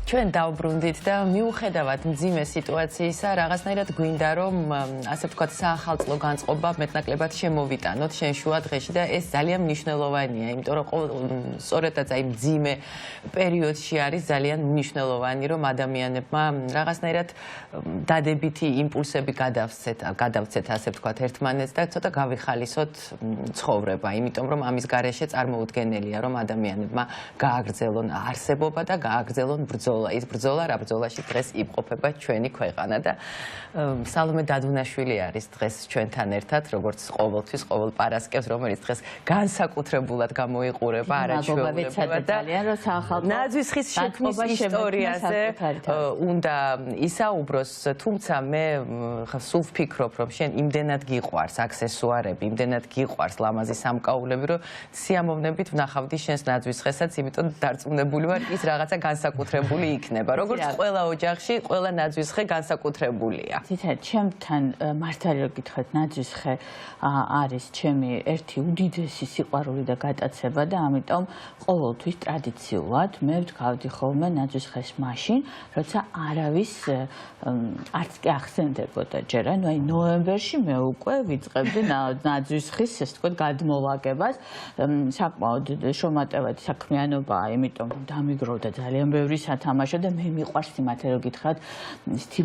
ჩვენ დავბრუნდით და მიუხედავად მძიმე სიტუაციისა, რაღაცნაირად გვინდა რომ ასე ვთქვათ საახალწლო განწყობა მეტნაკლებად შემოვიტანოთ შენ შუა დღეში და ეს ძალიან მნიშვნელოვანია, იმიტომ რომ სწორედაც აი მძიმე პერიოდში არის ძალიან მნიშვნელოვანი რომ ადამიანებმა რაღაცნაირად დადებითი იმპულსები გადავცეთ ასე ვთქვათ ერთმანეთს და ცოტა გავიხალისოთ ცხოვრება, იმიტომ რომ ამის გარეშე წარმოუდგენელია რომ ადამიანებმა გააგრძელონ არსებობა და გააგრძელონ ბრძოლა. ის ბრძოლა რა ბრძოლაში დღეს იმყოფება ჩვენი ქვეყანა და სალომე დადუნაშვილი არის დღეს ჩვენთან ერთად, როგორც ყოველთვის ყოველ პარასკევს, რომელიც დღეს განსაკუთრებულად გამოიყურება არაჩვეულებრივად და ნაძვისხის შექმნის ისტორიაზე უნდა ისაუბროს, თუმცა მე სულ ვფიქრობ, რომ შენ იმდენად გიყვარს აქსესუარები, იმდენად გიყვარს ლამაზი სამკაულები, რომ სიამოვნებით ვნახავდი შენს ნაძვისხესაც, იმიტომ დარწმუნებული ვარ, ის რაღაცა განსაკუთრებული იქნება, როგორც ყველა ოჯახში, ყველა ნაძვისხე განსაკუთრებულია. თითქოს ჩემთან მართალი რომ გითხრათ, ნაძვისხე არის ჩემი ერთი უდიდესი სიყვარული და გატაცება და ამიტომ ყოველთვის ტრადიციულად მე ვდგავდი ხოლმე ნაძვისხეს მაშინ, როცა არავის არც კი ახსენდებოდა ჯერ, ანუ აი ნოემბერში მე უკვე ვიწყებდი ნაძვისხის, ესე ვთქვათ, გადმოვაგებას, საკმაოდ შრომატევადი საქმიანობაა, იმიტომ რომ დამიგროვდა ძალიან ბევრი სათამაშო და მე მიყვარს იმათე რომ გითხრათ, ისეთი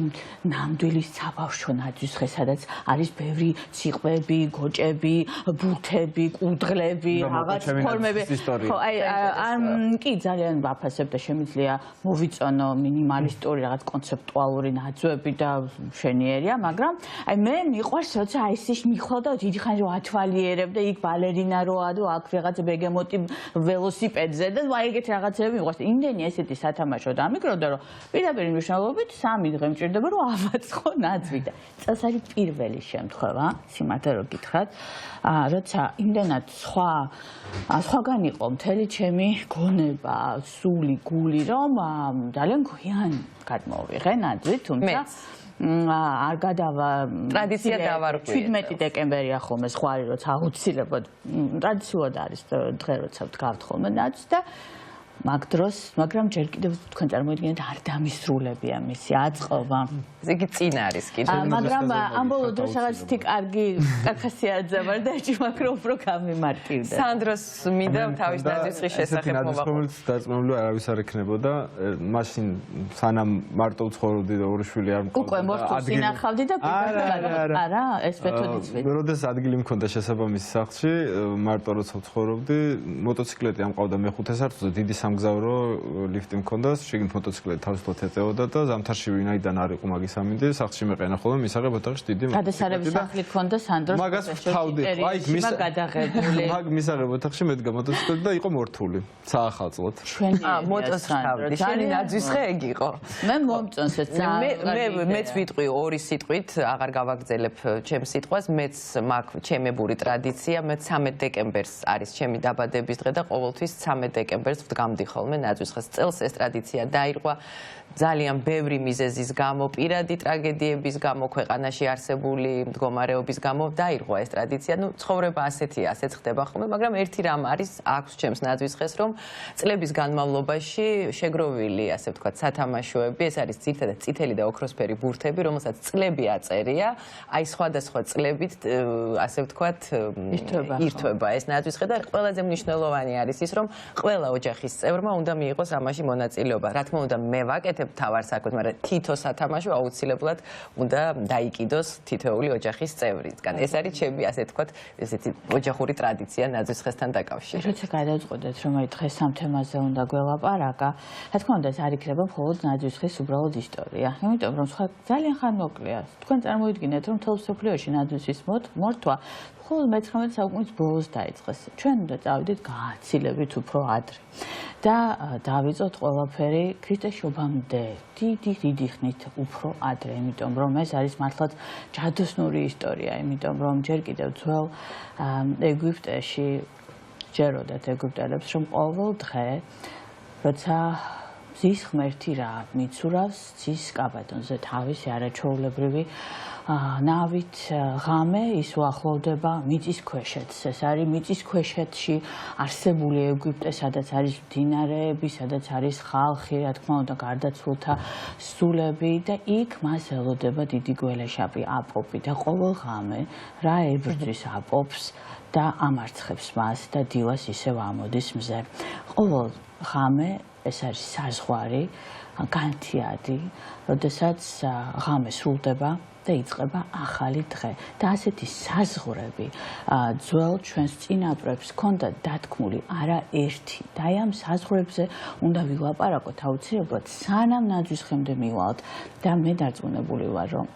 ნამდვილი საბავშვო ნაძვისხე, სადაც არის ბევრი ციყვები, გოჭები, ბურთები, კუდღლები, რაღაც ფორმები. ხო, აი კი ძალიან ვაფასებ და შემიძლია მოვიწონო მინიმალისტური რაღაც კონცეპტუალური ნაძვები და მშვენიერია, მაგრამ აი მე მიყვარს როცა აი ის მიხვალ და დიდი ხანი რომ ათვალიერებ და იქ ბალერინა როა და აქ რაღაც ბეგემოტი ველოსიპედზე და აი ეგეთი რაღაცები მიყვარს. იმდენი ესეთი სათამაშო დამიგროვდა რომ პირდაპირ მნიშვნელობით 3 დღე მჭირდება რომ ავაწყო ნაძვი და წელს არის პირველი შემთხვევა, სიმართლე რომ გითხრათ, როცა იმდენად სხვაგან იყო მთელი ჩემი გონება, სული, გული, რომ ძალიან გვიან გადმოვიღე ნაძვი, თუმცა არ გადავა ტრადიცია დავარღვიე. 17 დეკემბერია ხოლმე სხვა არის, როცა აუცილებლად ტრადიციულად არის დღე, როცა ვდგავთ ხოლმე ნაძვს და მაგ დროს, მაგრამ ჯერ კიდევ თქვენ წარმოიდგინეთ არ დამისრულებია მისი აწყობა. იგი წინ არის კიდე. მაგრამ ამ ბოლო დროს რაღაც თი კარგი კახასიაძე ვარ და ეჭი მაგრამ უფრო გამიმარტივდა. სანდროს მინდა თავის ნაძვისხის შესახებ მოვაყო. დაწმუნებული არავის არ ექნებოდა, მაშინ სანამ მარტო ვცხოვრობდი და ორი შვილი არ მყავდა. უკვე მორთულს ინახავდი და არა, ეს მეთოდიც ვიცი. როდეს ადგილი მქონდა შესაბამისი სახლში, მარტო როცა ვცხოვრობდი, მოტოციკლეტი ამყავდა მე-5 სართულზე, დიდი სამგზავრო ლიფტი მქონდა, შიგნით მოტოციკლეტი თავისუფლად ეწეოდა და ზამთარში ვინაიდან არ იყო მაგის ამინდი, სახლში მეყენა ხოლმე მისაღებ ოთახში დიდი მოტოციკლეტი. გადასარევი სახლი ქონდა სანდროს. მაგას ვთავდი, აი გადაღებული. მაგ მისაღებ ოთახში მედგა მოტოციკლეტი და იყო მორთული, საახალწლოდ. მოტოს ვთავდი, შენი ნაძვისხე ეგ იყო. მე მომწონს ეს ძალიან. მეც ვიტყვი ორი სიტყვით, აღარ გავაგრძელებ ჩემს სიტყვას, მეც მაქვს ჩემებური ტრადიცია, მე 13 დეკემბერს არის ჩემი დაბადების დღე და ყოველთვის 13 დეკემბერს ვდგამდი ხოლმე ნაძვისხეს. წელს ეს ტრადიცია დაირღვა ძალიან ბევრი მიზეზის გამო, პირადი ტრაგედიების გამო, ქვეყანაში არსებული მდგომარეობის გამო დაირღვა ეს ტრადიცია. ნუ ცხოვრება ასეთია, ასეც ხდება ხოლმე, მაგრამ ერთი რამ არის, აქვს ჩემს ნაძვისხეს, რომ წლების განმავლობაში შეგროვილი, ასე ვთქვათ, სათამაშოები, ეს არის ძირითადად წითელი და ოქროსფერი ბურთები, რომელსაც წლები აწერია, აი სხვადასხვა წლებით, ასე ვთქვათ, ირთვება ეს ნაძვისხე და ყველაზე მნიშვნელოვანი არის ის, რომ ყველა ოჯახის წევრმა უნდა მიიღოს ამაში მონაწილეობა. რა თქმა უნდა, მე ვაკეთებ თავარ საქმეს, მაგრამ თითო სათამაშო აუცილებლად უნდა დაიკიდოს თითოეული ოჯახის წევრისგან. ეს არის ჩემი, ასე ვთქვათ, ესეთი ოჯახური ტრადიცია ნაძვისხესთან დაკავშირებით. როცა გადავწყვეტეთ, რომ აი დღეს ამ თემაზე უნდა გველაპარაკა, რა თქმა უნდა, ეს არ იქნება მხოლოდ ნაძვისხის უბრალოდ ისტორია. იმიტომ რომ სხვა ძალიან ხანმოკლეა. თქვენ წარმოიდგინეთ, რომ მთელ მსოფლიოში ნაძვისხის მორთვა მხოლოდ მე-19 საუკუნის ბოლოს დაიწყეს. ჩვენ უნდა წავიდეთ გააცილებით უფრო ადრე. და დავიწყოთ ყველაფერი ქრისტეშობამდე დიდი ხნით უფრო ადრე, იმიტომ რომ ეს არის მართლაც ჯადოსნური ისტორია, იმიტომ რომ ჯერ კიდევ ძველ ეგვიპტეში ჯეროდათ ეგვიპტელებს, რომ ყოველ დღე, როცა მზის ღმერთი რა მიცურავს, მზის კაბადონზე თავისი არაჩვეულებრივი ნავით ღამე ის უახლოვდება მიწისქვეშეთს. ეს არის მიწისქვეშეთში არსებული ეგვიპტე, სადაც არის მდინარეები, სადაც არის ხალხი, რა თქმა უნდა, გარდაცვლილთა სულები და იქ მას ელოდება დიდი გველეშაპი აპოპი და ყოველ ღამე რა ებრძვის აპოპს და ამარცხებს მას და დილას ისევ ამოდის მზე. ყოველ ღამე ეს არის საზღვარი, განთიადი, როდესაც ღამე სრულდება და იწყება ახალი დღე. და ასეთი საზღვრები ძველ ჩვენს წინაპრებს ჰქონდა დათქმული არა ერთი. და აი ამ საზღვრებზე უნდა ვილაპარაკოთ აუცილებლად, სანამ ნაძვის ხემდე მივალთ და მე დარწმუნებული ვარ, რომ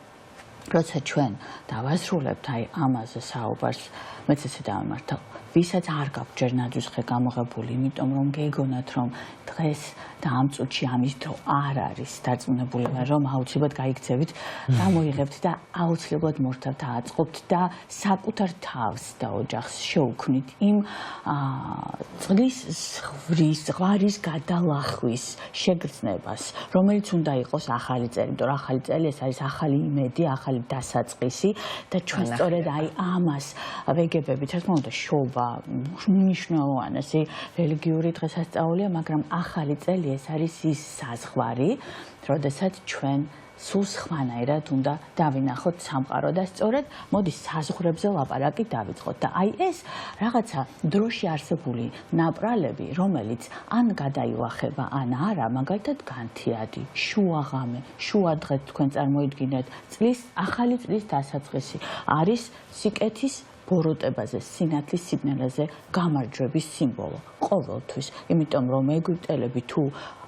როცა ჩვენ დავასრულებთ აი ამაზე საუბარს, მეც ესე დავამართალ. ვისაც არ გაქვთ ჯერ ნაძვის ხე გამოღებული, იმიტომ რომ გეგონათ, რომ დღეს და ამ წუთში ამის დრო არ არის, დარწმუნებული ვარ, რომ აუცილებლად გაიქცევით, გამოიღებთ და აუცილებლად მორთავთ აწყობთ და საკუთარ თავს და ოჯახს შეუქმნით იმ წყლის ზღვარის გადალახვის შეგრძნებას, რომელიც უნდა იყოს ახალი წელი, იმიტომ რომ ახალი წელი ეს არის ახალი იმედი, ახალი დასაწყისი და ჩვენ სწორედ აი ამას ვეგებებით, რა თქმა უნდა, შობა მნიშვნელოვანი რელიგიური დღესასწაულია, მაგრამ ახალი წელი ეს არის ის საზღვარი, როდესაც ჩვენ სულ სხვანაირად უნდა დავინახოთ სამყარო და სწორედ მოდი საზღვრებზე ლაპარაკი დავიწყოთ და აი ეს რაღაცა დროში არსებული ნაპრალები, რომელიც ან გადაილახება, ან არა, მაგალითად განთიადი, შუაღამე, შუადღე თქვენ წარმოიდგინეთ, ახალი წლის დასაწყისი არის სიკეთის ბოროტებაზე, სინათლის სიბნელეზე გამარჯვების სიმბოლო ყოველთვის, იმიტომ რომ ეგვიპტელები თუ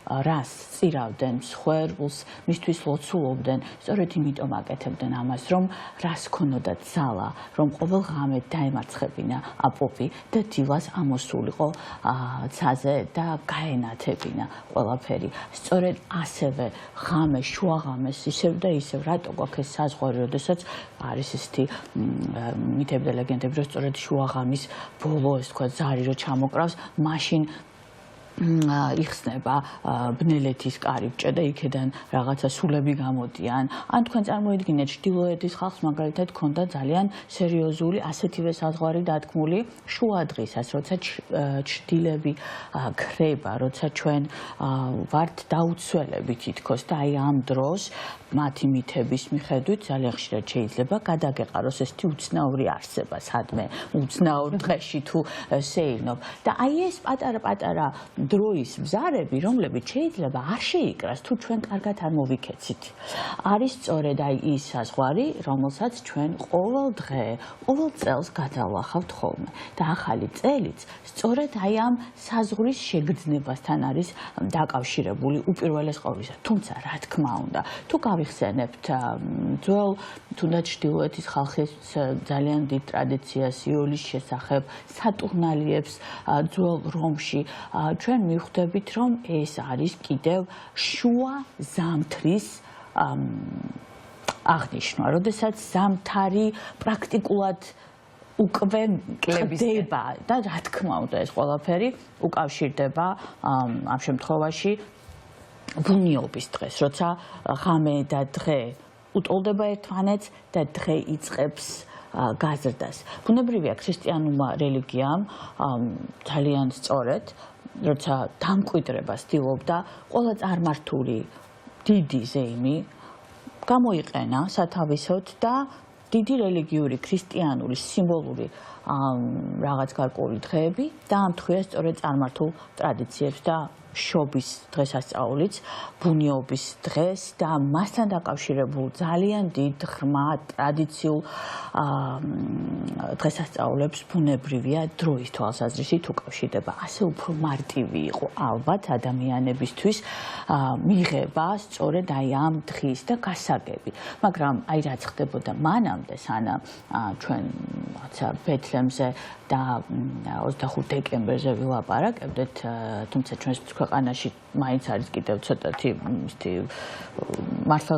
რას წირავდნენ მსხვერპლს, მისთვის ლოცულობდნენ, სწორედ იმიტომ აკეთებდნენ ამას, რომ რას ქონოდათ ძალა, რომ ყოველ ღამე დაემარცხებინა აპოპი და დილას ამოსულიყო ცაზე და გაენათებინა ყველაფერი. სწორედ ასევე ღამე, შუაღამეს ისევ და ისევ, რატო გვაქვს ეს საზღვარი, როდესაც არის ესეთი მითები და ლეგენდები, რომ სწორედ შუაღამის ბოლო, ეს თქვა ზარი რო ჩამოკრავს, მაშინ იხსნება ბნელეთის კარიბჭე და იქედან რაღაცა სულები გამოდიან. ან თქვენ წარმოიდგინეთ, ჩრდილოეთის ხალხს მაგალითად ჰქონდა ძალიან სერიოზული ასეთივე საზღვარი დათქმული შუადღისას, როცა ჩრდილები ქრება, როცა ჩვენ ვართ დაუცველები თითქოს და აი ამ დროს მათი მითების მიხედვით ძალიან ხშირად შეიძლება გადაგეყაროს ესეთი უცნაური არსება, სადმე უცნაურ დღეში თუ სეირნობ და აი ეს პატარა-პატარა დროის ბზარები, რომლებიც შეიძლება არ შეიკრას, თუ ჩვენ კარგად არ მოვიქეცით. არის სწორედ აი ის საზღვარი, რომელსაც ჩვენ ყოველ დღე, ყოველ წელს გადავახავთ ხოლმე. და ახალი წელიც სწორედ აი ამ საზღვრის შეგრძნებასთან არის დაკავშირებული უპირველეს ყოვლისა. თუმცა, რა თქმა უნდა, თუ გავიხსენებთ ძველ თუნდაც ჩრდილოეთის ხალხის ძალიან დიდ ტრადიციას იოლის შესახებ, სატურნალიებს ძველ რომში, ჩვენ მივხვდებით, რომ ეს არის კიდევ შუა ზამთრის აღნიშვნა, როდესაც ზამთარი პრაქტიკულად უკვე კლდება და რა თქმა უნდა ეს ყველაფერი უკავშირდება ამ შემთხვევაში ბუნიობის დღეს, როცა ღამე და დღე უტოლდება ერთმანეთს და დღე იწყებს გაზრდას. ბუნებრივია ქრისტიანულმა რელიგიამ ძალიან სწორედ როცა დამკვიდრება ცდილობდა, ყველა წარმართული დიდი ზეიმი გამოიყენა სათავისოდ და დიდი რელიგიური, ქრისტიანული, სიმბოლური რაღაც გარკვეული დღეები დაამთხვია სწორედ წარმართულ ტრადიციებს და შობის დღესასწაულიც, ბუნიობის დღეს და მასთან დაკავშირებულ ძალიან დიდ ღრმა ტრადიციულ დღესასწაულებს ბუნებრივია დროის თვალსაზრისით უკავშირდება. ასე უფრო მარტივი იყო ალბათ ადამიანებისთვის მიღება სწორედ აი ამ დღის და გასაგები. მაგრამ აი რაც ხდებოდა მანამდე, სანამ ჩვენ რაღაცა ბეთლემზე და 25 დეკემბერზე ვილაპარაკებდეთ, თუმცა ჩვენს ქვეყანაში მაინც არის კიდევ ცოტათი მართლა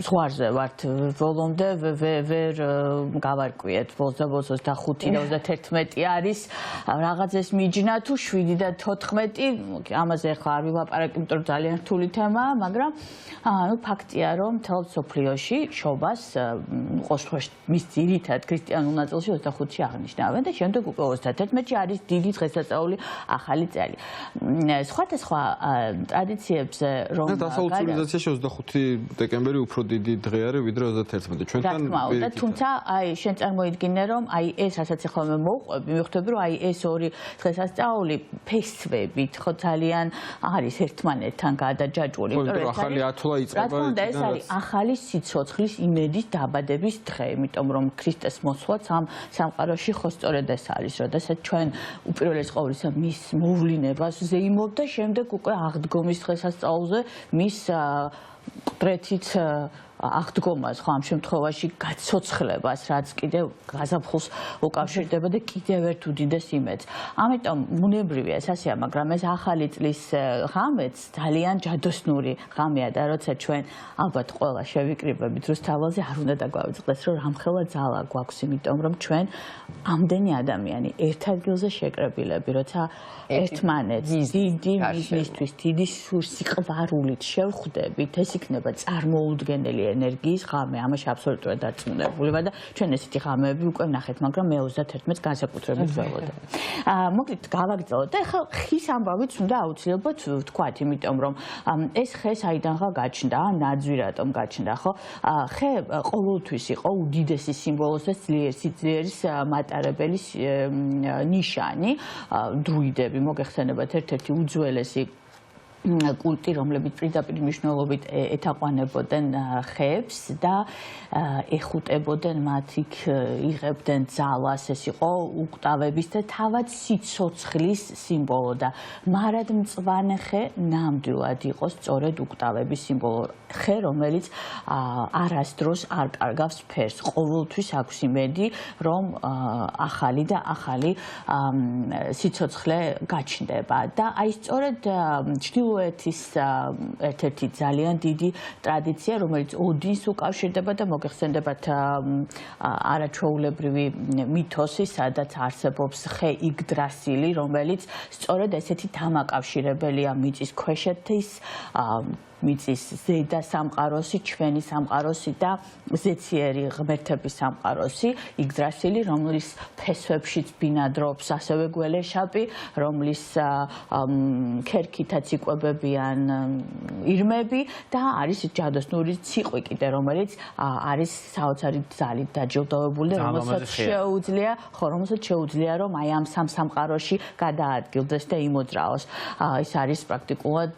ზღვარზე ვართ ბოლომდე ვერ გავარკვიეთ ბოლოს 25-31 არის რაღაცას მიჯნა თუ 7 და 14 ამაზე ახლა არ ვილაპარაკი იმიტომ რომ ძალიან რთული თემაა მაგრამ ფაქტია რომ მთელ სოფლიოში შობას ყოველთვის მის ძირითად ქრისტიანულ ნაწილში 25-ში აღნიშნავენ და შემდეგ უკვე 31-ში არის დიდი დღესასწაული ახალი წელი სხვადასხვა ტრადიციებზე რომ დასავლურ ცივილიზაციაში 25 დეკემბერი უფრო დიდი დღე არის ვიდრე 31 ჩვენთან და თუმცა აი შენ წარმოიდგინე რომ აი ეს რასაც ახლა მე მოვყვები მივხვდები რომ აი ეს ორი დღესასწაული ფესვებით ხო ძალიან არის ერთმანეთთან გადაჯაჭვული იმიტომ რომ ახალი ათვლა იწყება ეს არის ახალი სიცოცხლის იმედის დაბადების დღე იმიტომ რომ ქრისტეს მოსვლაც ამ სამყაროში ხო სწორედ ეს არის როდესაც ჩვენ უპირველეს ყოვლისა მის მოვლენებას ზეიმობ და შემდეგ უკვე აღდგომის დღესასწაულზე მის კტრეთით აღდგომას ხო ამ შემთხვევაში გაცოცხლებას რაც კიდევ გაზაფხულს უკავშირდება და კიდევ ერთ უდიდეს იმედს. ამიტომ ბუნებრივია ეს ასეა, მაგრამ ეს ახალი წლის ღამეც ძალიან ჯადოსნური ღამეა და როცა ჩვენ ალბათ ყველა შევიკრიბებით რუსთაველზე არ უნდა დაგვავიწყდეს რომ რამხელა ძალა გვაქვს, იმიტომ რომ ჩვენ ამდენი ადამიანი ერთ ადგილზე შეკრებილები, როცა ერთმანეთს დიდი მიზნისთვის, დიდი სიყვარულით შევხვდებით, ეს იქნება წარმოუდგენელი ენერგიის ღამე, ამაში აბსოლუტურად დარწმუნებული ვარ და ჩვენ ესეთი ღამეები უკვე ვნახეთ, მაგრამ მე 31-ს განსაკუთრებით ველოდებ. მოკლედ გავაგრძელოთ და ახლა ხის ამბავიც უნდა აუცილებლად ვთქვათ, იმიტომ რომ ეს ხე საიდანღა გაჩნდა, ნაძვი რატომ გაჩნდა, ხო? ხე ყოველთვის იყო უდიდესი სიმბოლოს და სიძლიერის მატარებელი ნიშანი, დრუიდები მოგეხსენებათ ერთ-ერთი უძველესი კულტი, რომლებიც პირდაპირ მნიშვნელობით ეთაყვანებოდნენ ხეებს და ეხუტებოდნენ მათ იქ იღებდნენ ძალას, ეს იყო უკტავების და თავად სიცოცხლის სიმბოლო და მარადმწვანე ხე ნამდვილად იყო სწორედ უკტავების სიმბოლო. ხე, რომელიც არასდროს არ კარგავს ფერს, ყოველთვის აქვს იმედი, რომ ახალი და ახალი სიცოცხლე გაჩნდება და აი სწორედ ჩრდილოეთის ერთ-ერთი ძალიან დიდი ტრადიცია, რომელიც ოდინს უკავშირდება და მოგეხსენებათ არაჩვეულებრივი მითოსი, სადაც არსებობს ხე იგდრასილი, რომელიც სწორედ ესეთი დამაკავშირებელია მიწის ქვეშეთის მიწის ზედა სამყაროსი, ჩვენი სამყაროსი და ზეციერი ღმერთების სამყაროსი, იგდრასილი, რომლის ფესვებშიც ბინადრობს ასევე გველეშაპი, რომლის ქერქითაც იკვებებიან ირმები და არის ჯადოსნური ციყვი კიდე, რომელიც არის საოცარი ძალით დაჯილდოვებული, რომელსაც შეუძლია, რომ აი ამ სამყაროში გადაადგილდეს და იმოძრაოს. ეს არის პრაქტიკულად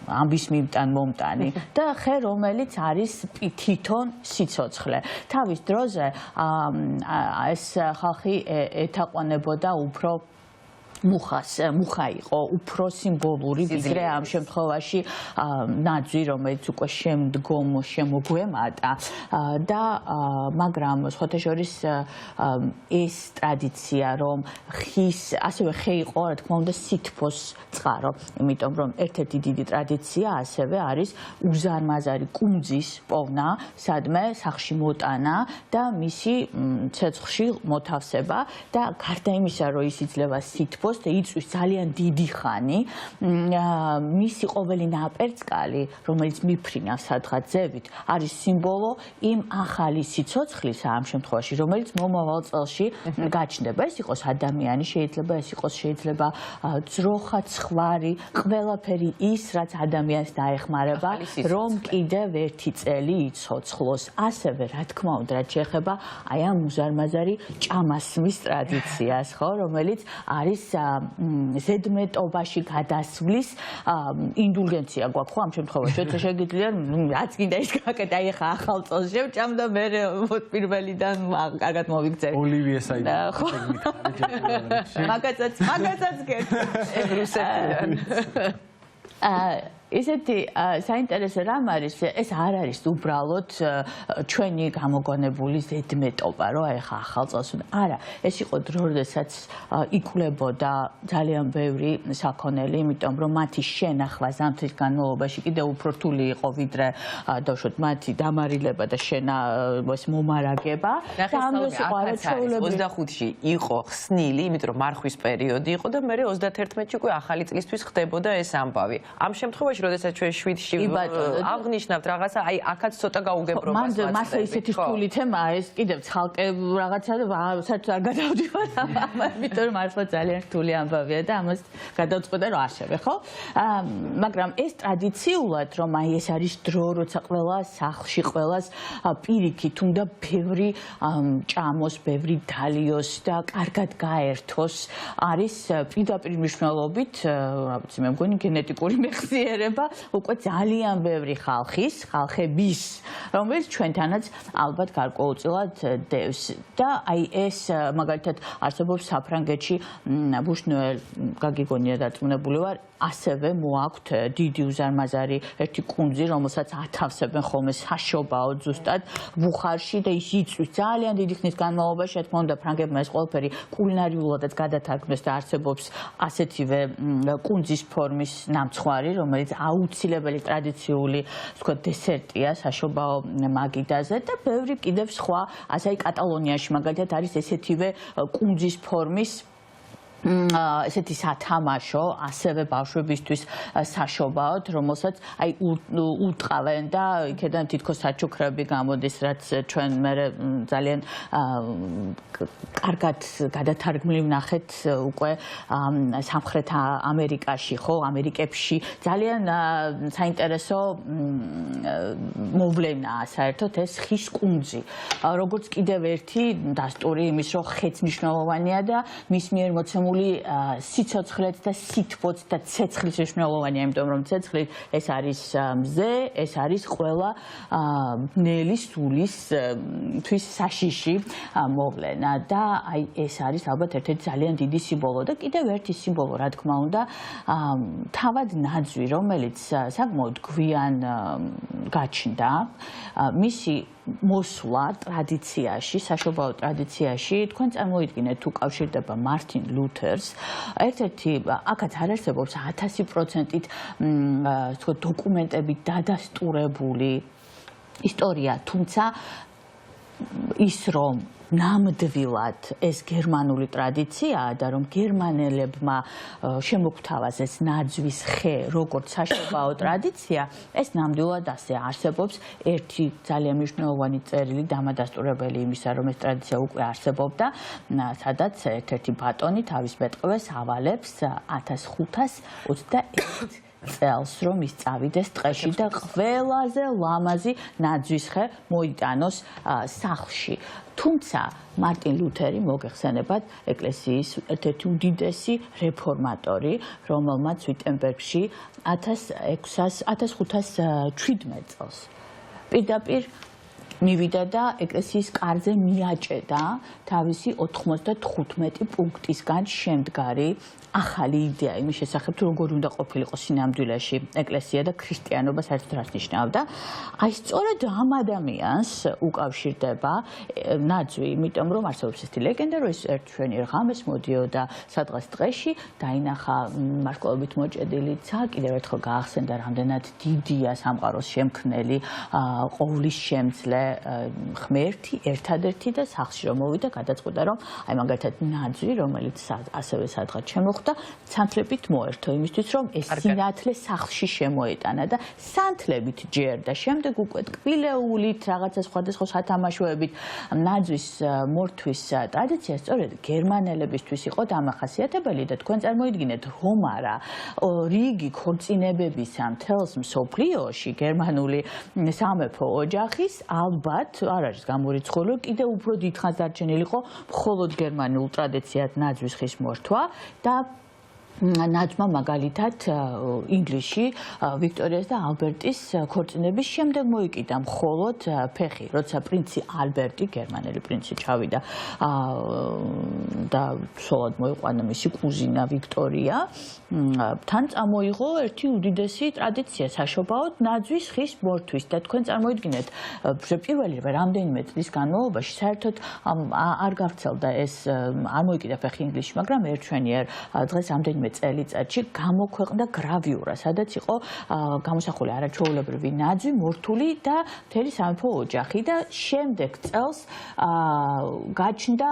ამბის მიმტან მომტანი და ხე რომელიც არის თვითონ სიცოცხლე. თავის დროზე ეს ხალხი ეთაყვანებოდა უფრო მუხა იყო უფრო სიმბოლური ვიდრე ამ შემთხვევაში ნაძვი, რომელიც უკვე შემოგვემატა და მაგრამ სხვათა შორის ეს ტრადიცია რომ ხის ასევე ხე იყო რა თქმა უნდა სითბოს წყარო, იმიტომ რომ ერთ-ერთი დიდი ტრადიცია ასევე არის უზარმაზარი კუნძის პოვნა, სადმე სახლში მოტანა და მისი ცეცხლში მოთავსება და გარდა იმისა რომ ის იძლევა სითბოს და იწვის ძალიან დიდი ხანი, მისი ყოველი ნაპერწკალი, რომელიც მიფრინავს სადღაც ზევით, არის სიმბოლო იმ ახალი სიცოცხლისა ამ შემთხვევაში, რომელიც მომავალ წელში გაჩნდება. ეს იყოს ადამიანი, შეიძლება ძროხა, ცხვარი, ყველაფერი ის, რაც ადამიანს დაეხმარება, რომ კიდევ ერთი წელი იცოცხლოს. ასევე, რა თქმა უნდა, რაც შეეხება აი ამ უზარმაზარი ჭამასმის ტრადიციას, ხო, რომელიც არის ზედმეტობაში გადასვლის ინდულგენცია გვაქვს ხო ამ შემთხვევაში როცა შეგიძლია რაც გინდა ის გაკეთე აი ხა ახალ წელს შევჭამ და მე პირველიდან კარგად მოვიქცევ ოლივიეს აი მაგაცაც გეთ რუსეთიდან ისეთი საინტერესო რამ არის, ეს არ არის უბრალოდ ჩვენი გამოგონებული ზედმეტობა, რომ აი ხა ახალ წელს არა, ეს იყო დრო, როდესაც იკლებოდა ძალიან ბევრი საქონელი, იმიტომ რომ მათი შენახვა ზამთრის განმავლობაში კიდევ უფრო რთული იყო, ვიდრე დავუშვათ მათი დამარილება და ეს მომარაგება. და ამ 25-ში იყო ხსნილი, იმიტომ რომ მარხვის პერიოდი იყო და მე 31-ში უკვე ახალი წლისთვის ხდებოდა ეს ამბავი. ამ შემთხვევაში, როდესაც ჩვენ 7-ში აღნიშნავთ რაღაცა, აი აქაც ცოტა გაუგებრობას ვაწყდებით. მან მასა ისეთი რთული თემაა, ეს კიდევ ცალკე რაღაცა და საერთოდ არ გადავდივარ ამიტომ რომ მართლა ძალიან რთული ამბავია და ამას გადავწყვეტე რომ არსებე, ხო? მაგრამ ეს ტრადიციულად რომ აი ეს არის დრო, როცა ყველა სახლში ყველას პირიქით უნდა ბევრი ჭამოს, ბევრი დალიოს და კარგად გაერთოს, არის პირდაპირ მნიშვნელობით, რა ვიცი, მე მგონი გენეტიკური მეხსიერება უკვე ძალიან ბევრი ხალხების, რომელიც ჩვენთანაც ალბათ გარკვეულწილად დევს და აი ეს მაგალითად არსებობს საფრანგეთში ბუშნოელ გაგიგონია დარწმუნებული ვარ ასევე მოაქვთ დიდი უზარმაზარი ერთი კუნძი, რომელსაც ათავსებენ ხოლმე საშობაოდ ზუსტად ბუხარში და ის იწვის ძალიან დიდი ხნის განმავლობაში, რა თქმა უნდა, ფრანგებმა ეს ყველაფერი კულინარიულადაც გადათარგმნეს და არსებობს ასეთივე კუნძის ფორმის ნამცხვარი, რომელიც აუცილებელი ტრადიციული, ვთქვათ, დესერტია საშობაო მაგიდაზე და ბევრი კიდევ სხვა, ასე აი კატალონიაში მაგალითად არის ესეთივე კუნძის ფორმის ესეთი სათამაშო, ასევე ბავშვებისთვის საშობაოდ, რომელსაც აი უტყავენ და იქედან თითქოს საჩუქრები გამოდის, რაც ჩვენ მე ძალიან კარგად გადათარგმნილი ვნახეთ უკვე სამხრეთ ამერიკაში, ხო, ამერიკებში ძალიან საინტერესო მოვლენაა საერთოდ ეს ხის კუნძი. როგორც კიდევ ერთი დასტური იმის, რომ ხეც მნიშვნელოვანია და მის მიერ მოცემული სიცოცხლეც და სითბოც და ცეცხლის მნიშვნელოვანია, იმიტომ რომ ცეცხლი ეს არის მზე, ეს არის ყველა ბნელი სულისთვის საშიში მოვლენა და აი ეს არის ალბათ ერთ-ერთი ძალიან დიდი სიმბოლო და კიდევ ერთი სიმბოლო, რა თქმა უნდა, თავად ნაძვი, რომელიც საკმაოდ გვიან გაჩნდა, მისი მოსვლა ტრადიციაში, საშობაო ტრადიციაში, თქვენ წარმოიდგინეთ თუ კავშირდება მარტინ ლუთერს, ერთ-ერთი აქაც არ არსებობს 1000%-ით თქვა დოკუმენტებით დადასტურებული ისტორია, თუმცა ის რომ ნამდვილად ეს გერმანული ტრადიციაა და რომ გერმანელებმა შემოგთავაზეს ნაძვის ხე როგორც საშობაო ტრადიცია, ეს ნამდვილად ასე არსებობს. ერთი ძალიან მნიშვნელოვანი წერილი დამადასტურებელი იმისა, რომ ეს ტრადიცია უკვე არსებობდა, სადაც ერთ-ერთი ბატონი თავის მეტყველს ავალებს 1521 წელს, რომ ის წავიდეს ტყეში და ყველაზე ლამაზი ნაძვის ხე მოიტანოს სახლში. თუმცა მარტინ ლუთერი მოგეხსენებათ ეკლესიის ერთ-ერთი უდიდესი რეფორმატორი, რომელმაც ვიტენბერგში 1517 წელს პირდაპირ მივიდა და ეკლესიის კარზე მიაჭედა თავისი 95 პუნქტისგან შემდგარი ახალი იდეა იმის შესახებ, თუ როგორ უნდა ყოფილიყო სინამდვილეში ეკლესია და ქრისტიანობა საერთოდ რას ნიშნავდა. აი სწორედ ამ ადამიანს უკავშირდება ნაძვი, იმიტომ რომ არსებობს ესეთი ლეგენდა, რომ ის ერთ შვენიერ ღამეს მოდიოდა სადღაც ტყეში, დაინახა მარკოლებით მოჭედილი ცა, კიდევ ერთხელ გაახსენდა რამდენად დიდია სამყაროს შემქმნელი ყოვლის შემძლე ღმერთი, ერთადერთი და სახლში რომ მოვიდა, გადაწყვიტა რომ აი მაგალითად ნაძვი, რომელიც ასევე სადღაც შემოხვდა და სანთლებით მოერთო იმისთვის, რომ ეს სინათლე სახლში შემოეტანა და სანთლებით ჯერდა. შემდეგ უკვე ტკბილეულით, რაღაცა სხვადასხვა სათამაშოებით ნაძვის მორთვის ტრადიცია სწორედ გერმანელებისთვის იყო დამახასიათებელი და თქვენ წარმოიდგინეთ, რომ არა რიგი ქორწინებებისა მთელს მსოფლიოში გერმანული სამეფო ოჯახის ალბათ არ არის გამორიცხული, კიდევ უფრო დიდხანს დარჩენილი იყო მხოლოდ გერმანულ ტრადიციად ნაძვის ხის მორთვა და ნაძვმა მაგალითად ინგლისში ვიქტორიას და ალბერტის ქორწინების შემდეგ მოიკიდა მხოლოდ ფეხი, როცა პრინცი ალბერტი, გერმანელი პრინცი ჩავიდა და სულად მოიყვანა მისი კუზინა ვიქტორია, თან წამოიღო ერთი უდიდესი ტრადიცია საშობაოდ ნაძვის ხის მორთვის და თქვენ წარმოიდგინეთ, პირველი რამდენიმე წლის განმავლობაში საერთოდ არ გავრცელდა ეს, არ მოიკიდა ფეხი ინგლისში, მაგრამ ერთვენიერ დღეს რამდენიმე წელიწადში გამოქვეყნდა გრავიურა, სადაც იყო გამოსახული არაჩვეულებრივი ნაძვი, მორთული და მთელი სამეფო ოჯახი და შემდეგ წელს გაჩნდა,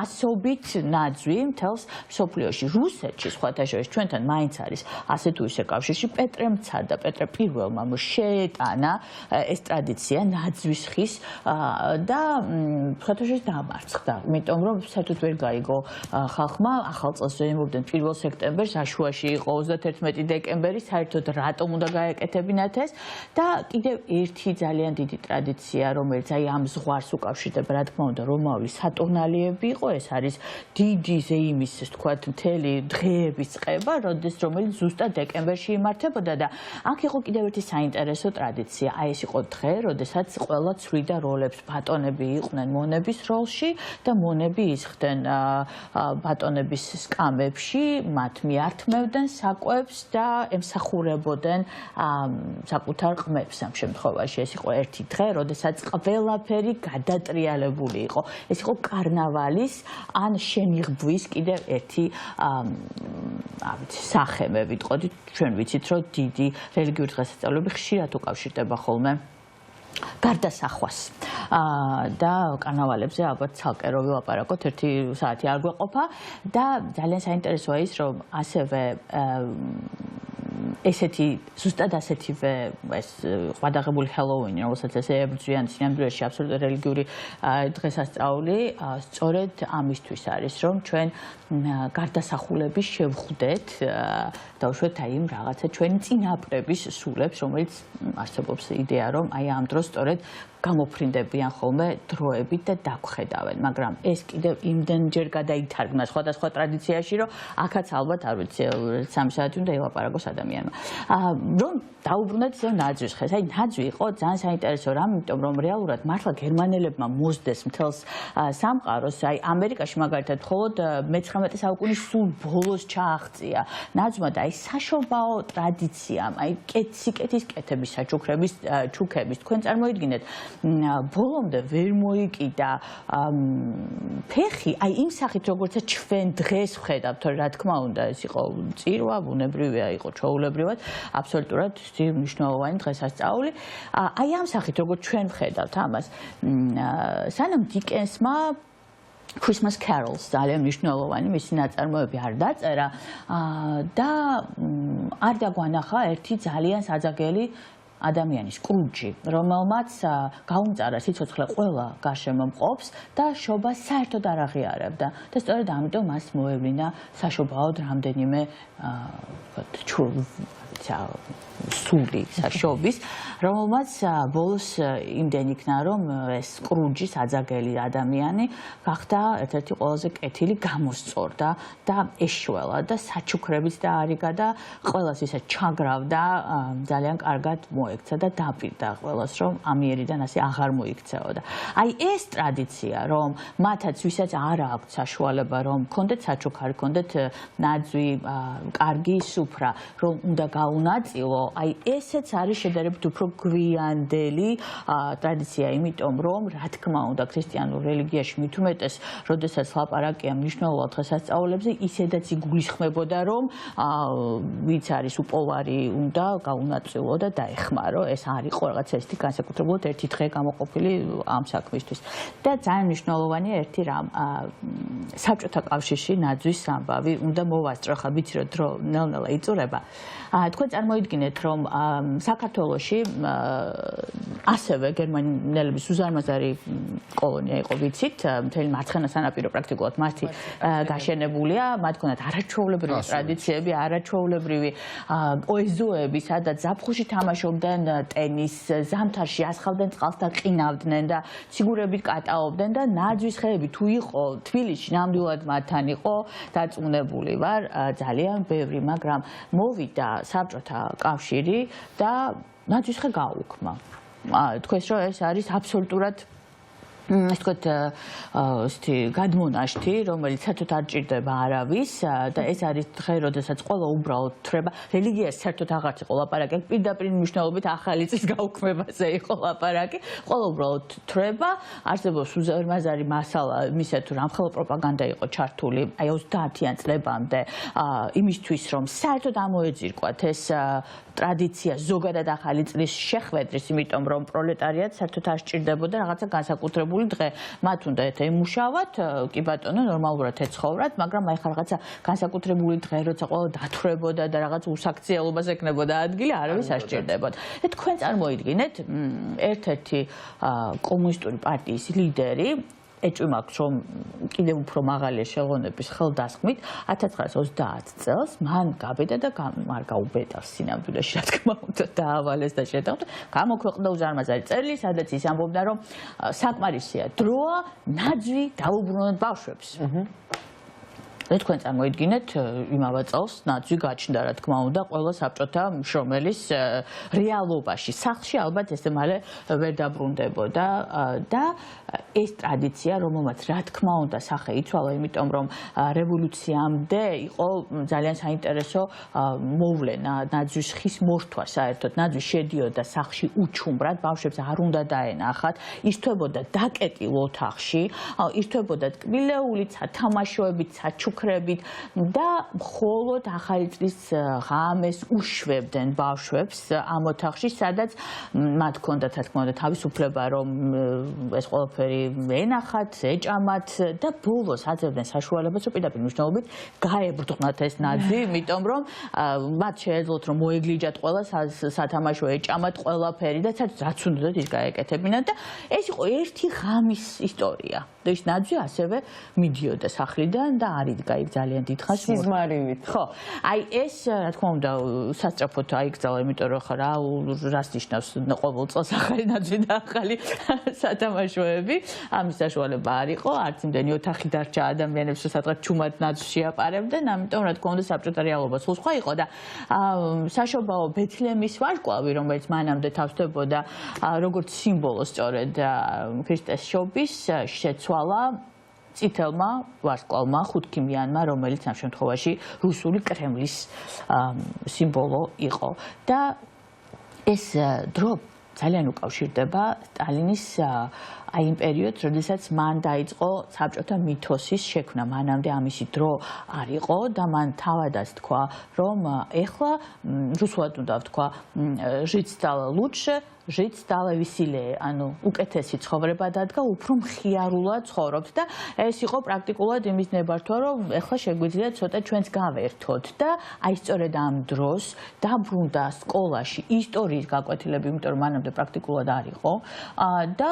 ასობით ნაძვი მთელს მსოფლიოში. რუსეთში სხვათა შორის ჩვენთან მაინც არის ასე თუ ისე კავშირში პეტრე მცადა, პეტრე პირველმა შეეტანა ეს ტრადიცია ნაძვის ხის და სხვათა შორის დამარცხდა, იმიტომ რომ საერთოდ ვერ გაიგო ხალხმა ახალ წელს ზეიმობდნენ 1 სექტემბერს, აშუაში იყო 31 დეკემბერი, საერთოდ რატომ უნდა გაეკეთებინათ ეს და კიდევ ერთი ძალიან დიდი ტრადიცია, რომელიც ამ ზღვარს უკავშირდება, რა თქმა უნდა, რომაული სატურნალიები იყო, ეს არის დიდი ზეიმის, ასე ვთქვათ, მთელი დღეების წყება, რომელიც ზუსტად დეკემბერში იმართებოდა და აქ იყო კიდევ ერთი საინტერესო ტრადიცია. აი ეს იყო დღე, როდესაც ყველა ცვლიდა როლებს, ბატონები იყვნენ მონების როლში და მონები ისხდნენ ბატონების სკამებში, მათ მიართმევდნენ საკვებს და ემსახურებოდნენ საკუთარ ყმებს ამ შემთხვევაში. ეს იყო ერთი დღე, როდესაც ყველაფერი გადატრიალებული იყო. ეს იყო კარნავალის ან შემიღბვის კიდევ ერთი სახე, მე ვიტყოდი, ჩვენ ვიცით, რომ დიდი რელიგიური დღესასწაულები ხშირად უკავშირდება ხოლმე გარდასახვას და კარნავალებზე ალბათ ცალკე რო ვილაპარაკოთ, 1 საათი არ გვეყოფა და ძალიან საინტერესოა ის, რომ ასევე ესეთი ზუსტად ასეთივე ეს ყვადაღებული ჰელოუინი, რომელსაც ესე ებრძვიან სინამდვილეში აბსოლუტურად რელიგიური დღესასწაული, სწორედ ამისთვის არის, რომ ჩვენ გარდასახულების შევხვდეთ და უშუალოდ აი იმ რაღაცა ჩვენი წინაპრების სულებს, რომელიც არსებობს იდეა, რომ აი ამ დროს სწორედ გამოფრინდებიან ხოლმე დროებით და დაგვხედავენ, მაგრამ ეს კიდევ იმდენჯერ გადაითარგმნა სხვადასხვა ტრადიციაში, რომ აქაც ალბათ არ ვიცი 3 საათი უნდა ელაპარაკოს ადამიანმა. რომ დაუბრუნდეთ ისევ ნაძვის ხეს. აი ნაძვი იყო ძალიან საინტერესო რამ, იმიტომ რომ რეალურად მართლა გერმანელებმა მოსდეს მთელს სამყაროს, აი ამერიკაში მაგალითად მხოლოდ მე-19 საუკუნის სულ ბოლოს ჩააღწია ნაძვმა და აი საშობაო ტრადიციამ, აი სიკეთის კეთების საჩუქრების ჩუქების, თქვენ წარმოიდგინეთ, ბოლომდე ვერ მოიკიდა ფეხი, აი იმ სახით როგორცაც ჩვენ დღეს ვხედავთ, რა თქმა უნდა, ეს იყო წირვა, ბუნებრივია, იყო ჩვეულებრივად, აბსოლუტურად მნიშვნელოვანი დღესასწაული. აი ამ სახით როგორც ჩვენ ვხედავთ ამას, სანამ დიკენსმა Christmas Carols ძალიან მნიშვნელოვანი მისი ნაწარმოები არ დაწერა და არ დაგვანახა ერთი ძალიან საძაგელი ადამიანის კრუჯი, რომელმაც გაუმწარა სიცოცხლე ყველა გარშემო მყოფს და შობა საერთოდ არ აღიარებდა და სწორედ ამიტომ მას მოევლინა საშობაოდ რამდენიმე სული საშობის, რომელმაც ბოლოს იმდენ იქნა, რომ ეს კრუჯი საძაგელი ადამიანი გახდა ერთ-ერთი ყველაზე კეთილი გამოსწორდა და ეშველა და საჩუქრებიც დაარიგა და ყველას ისე ჩაგრავდა, ძალიან კარგად მოექცა და დაპირდა ყველას, რომ ამიერიდან ასე აღარ მოიქცეოდა. აი ეს ტრადიცია, რომ მათაც ვისაც არ აქვთ საშუალება, რომ კონდეთ საჩუქარი, კონდეთ ნაძვი, კარგი სუფრა, რომ უნდა გაუნაწილო, აი ესეც არის შედარებით უფრო გვიანდელი ტრადიცია, იმიტომ რომ რა თქმა უნდა ქრისტიანულ რელიგიაში მით უმეტეს, როდესაც ლაპარაკია მნიშვნელოვან დღესასწაულებზე, ისედაც იგულისხმებოდა, რომ ვინც არის უპოვარი, უნდა გაუნაწილო და დაეხმარო. ეს არ იყო რაღაც ესეთი განსაკუთრებულად ერთი დღე გამოყოფილი ამ საქმისთვის. და ძალიან მნიშვნელოვანია ერთი რამ, საბჭოთა კავშირში ნაძვის ამბავი უნდა მოვასწრო, ხა ვიცი რომ დრო ნელ-ნელა იწურება. თქვენ წარმოიდგინეთ, რომ საქართველოში ასევე გერმანელების უზარმაზარი კოლონია იყო, ვიცით, მთელი მარცხენა სანაპირო პრაქტიკულად მათი გაშენებულია, მათ ჰქონდათ არაჩვეულებრივი ტრადიციები, არაჩვეულებრივი პოეზოები, სადაც ზაფხულში თამაშობდა აკეთებდნენ ტენისს, ზამთარში ასხავდნენ წყალს და ყინავდნენ და ციგურებით კატაობდნენ და ნაძვის ხეები თუ იყო თბილისში ნამდვილად მათთან იყო დარწმუნებული ვარ ძალიან ბევრი, მაგრამ მოვიდა საბჭოთა კავშირი და ნაძვის ხე გაუქმა. თქვენს რომ ეს არის აბსოლუტურად ეს თქვათ გადმონაშთი, რომელიც საერთოდ არ ჭირდება არავის და ეს არის დღე, როდესაც ყველა უბრალოდ თრება, რელიგიას საერთოდ აღარც იყო ლაპარაკი, პირდაპირ მნიშვნელობით ახალი წლის გაუქმებაზე იყო ლაპარაკი, ყველა უბრალოდ თრება, არსებობს უზარმაზარი მასალა იმისა თუ რამხელა პროპაგანდა იყო ჩართული აი 30-იან წლებამდე იმისთვის რომ საერთოდ ამოეძირკვათ ეს ტრადიცია ზოგადად ახალი წლის შეხვედრის, იმიტომ რომ პროლეტარიატს საერთოდ არ სჭირდებოდა რაღაცა განსაკუთრებული დღე. მათ უნდა ეთემუშავათ, კი ბატონო, ნორმალურად ეცხოვრათ, მაგრამ აი ხა რაღაცა განსაკუთრებული დღე, როცა ყველა დათვრებოდა და რაღაც უსაქციელობას ექნებოდა ადგილი, არავის არ სჭირდებოდა. და თქვენ წარმოიდგინეთ, ერთ-ერთი კომუნისტური პარტიის ლიდერი ეჭვი მაქვს რომ კიდევ უფრო მაღალია ხელოვნების ხელდასხმით 1930 წელს მან გაბედა და არ გაუბედავს სინამდვილეში რა თქმა უნდა დაავალეს და შეტყდა გამოქვეყნდა უზარმაზარი წერილი სადაც ის ამბობდა რომ საკმარისია დროა ნაძვი დაუბრუნოთ ბავშვებს თქვენ წარმოიდგინეთ იმავე წელს ნაძვი გაჩნდა რა თქმა უნდა ყველა საბჭოთა მშრომელის რეალობაში სახლში ალბათ ესე მალე ვერ დაბრუნდებოდა და ეს ტრადიცია რომელმაც რა თქმა უნდა სახე იცვალა იმიტომ რომ რევოლუციამდე იყო ძალიან საინტერესო მოვლენა ნაძვის ხის მორთვა საერთოდ ნაძვი შედიოდა სახლში უჩუმრად ბავშვებს არ უნდა დაენახათ ირთვებოდა დაკეტილ ოთახში ირთვებოდა ტკბილეულით სათამაშოებით საჩუქრებით და მხოლოდ ახალი წლის ღამეს უშვებდნენ ბავშვებს ამ ოთახში სადაც მათ ჰქონდათ რა თქმა უნდა თავისუფლება რომ ეს ყველაფერი ენახათ, ეჭამათ და ბოლოს აძლევდნენ საშუალებას, რომ პირდაპირ მნიშვნელობით გაებრდღნათ ეს ნაძვი, იმიტომ რომ მათ შეეძლოთ რომ მოეგლიჯათ ყველა სათამაშო ეჭამათ ყველაფერი და რაც უნდათ ის გაეკეთებინათ და ეს იყო ერთი ღამის ისტორია. და ის ნაძვი ასევე მიდიოდა სახლიდან და არ იდგა იქ ძალიან დიდხანს. სიზმარივით. ხო. აი ეს რა თქმა უნდა სასწრაფოდ აიგზალა, იმიტომ რომ ხა რას ნიშნავს ყოველ წელს ახალი ნაძვი და ახალი სათამაშოები. ამის საშუალება არ იყო, არც იმდენი ოთახი დარჩა ადამიანებს, რომ სადღაც ჩუმად ნაძვს შეაპარებდნენ, ამიტომ რა თქმა უნდა საბჭოთა რეალობა სულ სხვა იყო და საშობაო ბეთლემის ვარსკვლავი, რომელიც მანამდე თავსდებოდა როგორც სიმბოლო სწორედ ქრისტეს შობის შეცვალა წითელმა ვარსკვლავმა ხუთქიმიანმა, რომელიც ამ შემთხვევაში რუსული კრემლის სიმბოლო იყო და ეს დრო ძალიან უკავშირდება სტალინის აი იმ პერიოდს, როდესაც მან დაიწყო საბჭოთა მითოსის შექმნა. მანამდე ამისი დრო არ იყო და მან თავადაც თქვა, რომ ეხლა რუსულად უნდა ვთქვა, ჟიც სტალა ლუჩშე, ჟიც სტალა ვისილე, ანუ უკეთესი ცხოვრება დადგა, უფრო მხიარულად ცხოვრობთ და ეს იყო პრაქტიკულად იმის ნებართვა, რომ ეხლა შეგვიძლია ცოტა ჩვენს გავერთოთ და აი სწორედ ამ დროს დაბრუნდა სკოლაში ისტორიის გაკვეთილები, იმიტომ რომ მანამდე პრაქტიკულად არ იყო და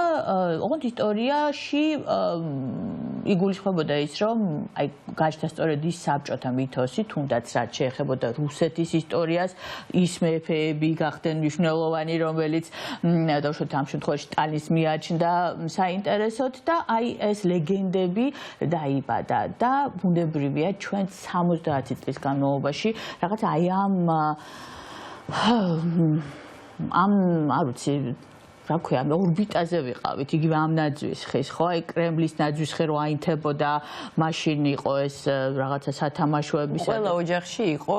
ოღონდ ისტორიაში იგულისხმებოდა ის, რომ აი გაჩნდა სწორედ ის საბჭოთა მითოსი, თუნდაც რაც შეეხებოდა რუსეთის ისტორიას, ის მეფეები გახდნენ მნიშვნელოვანი, რომელიც დავუშვათ ამ შემთხვევაში სტალინის მიაჩნდა საინტერესოდ და აი ეს ლეგენდები დაიბადა და ბუნებრივია ჩვენ 70 წლის განმავლობაში რაღაც აი ამ არ ვიცი რა ქვია, ორბიტაზე ვიყავით, იგივე ამ ნაძვის ხის, ხო? აი კრემლის ნაძვის ხე რო აინთებოდა, მაშინ იყო ეს რაღაცა სათამაშოების. ყველა ოჯახში იყო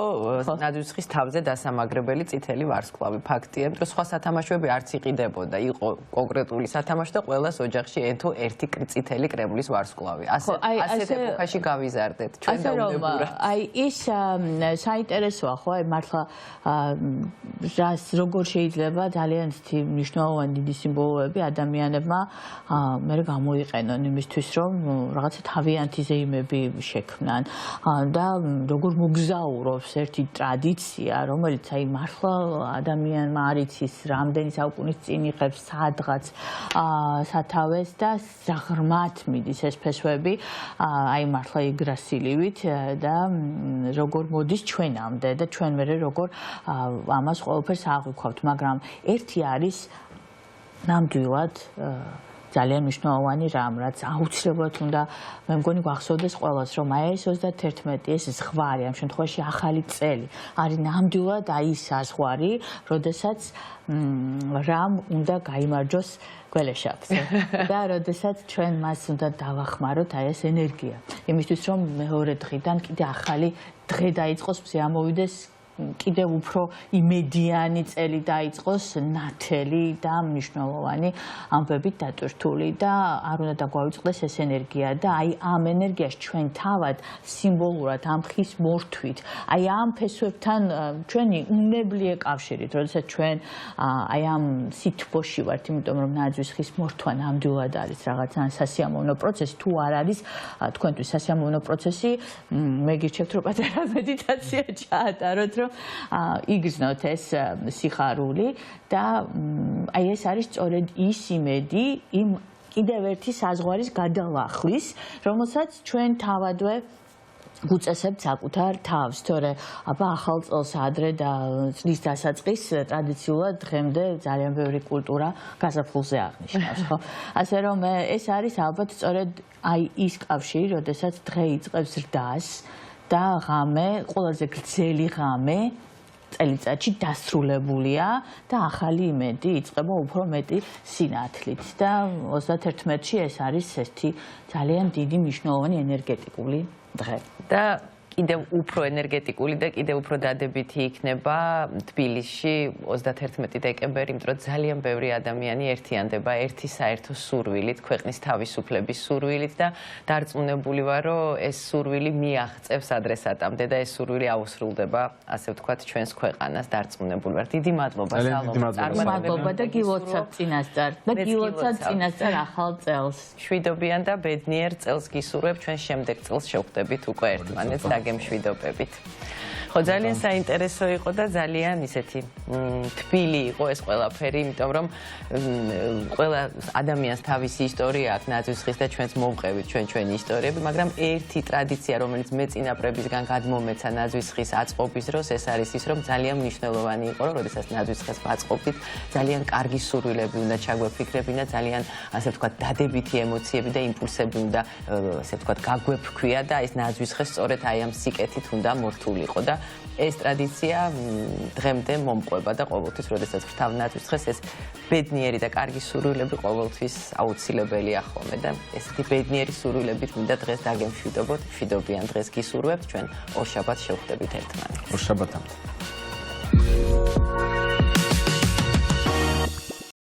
ნაძვის ხის თავზე დასამაგრებელი წითელი ვარსკვლავი. ფაქტია, რომ სხვა სათამაშოები არც იყიდებოდა. იყო კონკრეტული სათამაშო და ყველას ოჯახში ეთო ერთი წითელი კრემლის ვარსკვლავი. ასეთ ეპოქაში გავიზარდეთ. ჩვენ დაუნებურა. აი ის საინტერესოა, ხო? აი მართლა რას როგორ შეიძლება ძალიან მნიშვნელოვანი დიდი სიმბოლოები ადამიანებმა მე გამოიყენონ იმისთვის, რომ რაღაცა თავიანთი ზეიმები შექმნან და როგორ მოგზაურობს ერთი ტრადიცია, რომელიც აი მართლა ადამიანმა არ იცის რამდენი საუკუნის წინ იღებს სადღაც სათავეს და ზაღრმათ მიდის ეს ფესვები აი მართლა იგრასილივით და როგორ მოდის ჩვენამდე და ჩვენ მერე როგორ ამას ყველაფერს აღვიქვავთ, მაგრამ ერთი არის ნამდვილად ძალიან მნიშვნელოვანი რამ, რაც აუცილებლად უნდა მე მგონი გვახსოვდეს ყველას, რომ აი ეს 31 ეს ზღვარი, ამ შემთხვევაში ახალი წელი, არის ნამდვილად აი ის საზღვარი, როდესაც რამ უნდა გაიმარჯოს გველეშაპზე და როდესაც ჩვენ მას უნდა დავახმაროთ აი ეს ენერგია. იმისთვის რომ მეორე დღიდან კიდე ახალი დღე დაიწყოს, მზე ამოვიდეს კიდევ უფრო იმედიანი წელი დაიწყოს ნათელი და მნიშვნელოვანი ამბებით დატვირთული და არ უნდა დაგვავიწყდეს ეს ენერგია და აი ამ ენერგიას ჩვენ თავად სიმბოლურად ამ ხის მორთვით აი ამ ფესვებთან ჩვენი უნებლიე კავშირით როდესაც ჩვენ აი ამ სითბოში ვართ იმიტომ რომ ნაძვის ხის მორთვა ნამდვილად არის რაღაც სასიამოვნო პროცესი თუ არ არის თქვენთვის სასიამოვნო პროცესი მე გირჩევთ რომ პატარა მედიტაცია ჩაატაროთ იგრძნოთ ეს სიხარული და აი ეს არის სწორედ ის იმედი იმ კიდევ ერთი საზღვარის გადალახვის, რომელსაც ჩვენ თავადვე გუწესებთ საკუთარ თავს, თორე აბა ახალ წელს ადრე და წლის დასაწყის ტრადიციულად დღემდე ძალიან ბევრი კულტურა გაზაფხულზე აღნიშნავს, ხო? ასე რომ ეს არის ალბათ სწორედ აი ის კავშირი, როდესაც დღე იწყებს ზრდას და ღამე, ყველაზე გრძელი ღამე წელიწადში დასრულებულია და ახალი იმედი იწყება უფრო მეტი სინათლით და 31-ში ეს არის ერთი ძალიან დიდი მნიშვნელოვანი ენერგეტიკული დღე. და კიდევ უფრო ენერგეტიკული და კიდევ უფრო დადებითი იქნება თბილისში 31 დეკემბერი, იმიტომ რომ ძალიან ბევრი ადამიანი ერთიანდება ერთი საერთო სურვილით, ქვეყნის თავისუფლების სურვილით და დარწმუნებული ვარ, რომ ეს სურვილი მიაღწევს ადრესატამდე და ეს სურვილი აუსრულდება, ასე ვთქვათ, ჩვენს ქვეყანას დარწმუნებული ვარ. დიდი მადლობა სალომე. მადლობა და გილოცავ წინასწარ და გილოცავ წინასწარ ახალ წელს. შვიდობიან და ბედნიერ წელს გისურვებ, ჩვენ შემდეგ წელს შევხვდებით უკვე ერთმანეთს გემშვიდობებით. ხო ძალიან საინტერესო იყო და ძალიან ისეთი თბილი იყო ეს ყველაფერი, იმიტომ რომ ყველა ადამიანს თავისი ისტორია აქვს ნაძვის ხის და ჩვენც მოვყევით ჩვენი ისტორიები, მაგრამ ერთი ტრადიცია, რომელიც მეწინაპრებისგან გადმომეცა ნაძვის ხის აწყობის დროს, ეს არის ის, რომ ძალიან მნიშვნელოვანი იყო, რომ როდესაც ნაძვის ხეს ვაწყობდით, ძალიან კარგი სურვილები უნდა ჩაგვეფიქრებინა, ძალიან ასე ვთქვათ, დადებითი ემოციები და იმპულსები უნდა ასე ვთქვათ, გაგვეფქვია და ეს ნაძვის ხე სწორედ აი ამ სიკეთით უნდა მორთულიყო და ეს ტრადიცია დღემდე მომყვება და ყოველთვის, როდესაც ვრთავ ნაძვის ხეს, ეს ბედნიერი და კარგი სურვილები ყოველთვის აუცილებელია ხოლმე და ესეთი ბედნიერი სურვილებით მინდა დღეს დაგემშვიდობოთ, მშვიდობიან დღეს გისურვებთ, ჩვენ ორ შაბათს შევხვდებით ერთმანეთს. ორ შაბათამდე.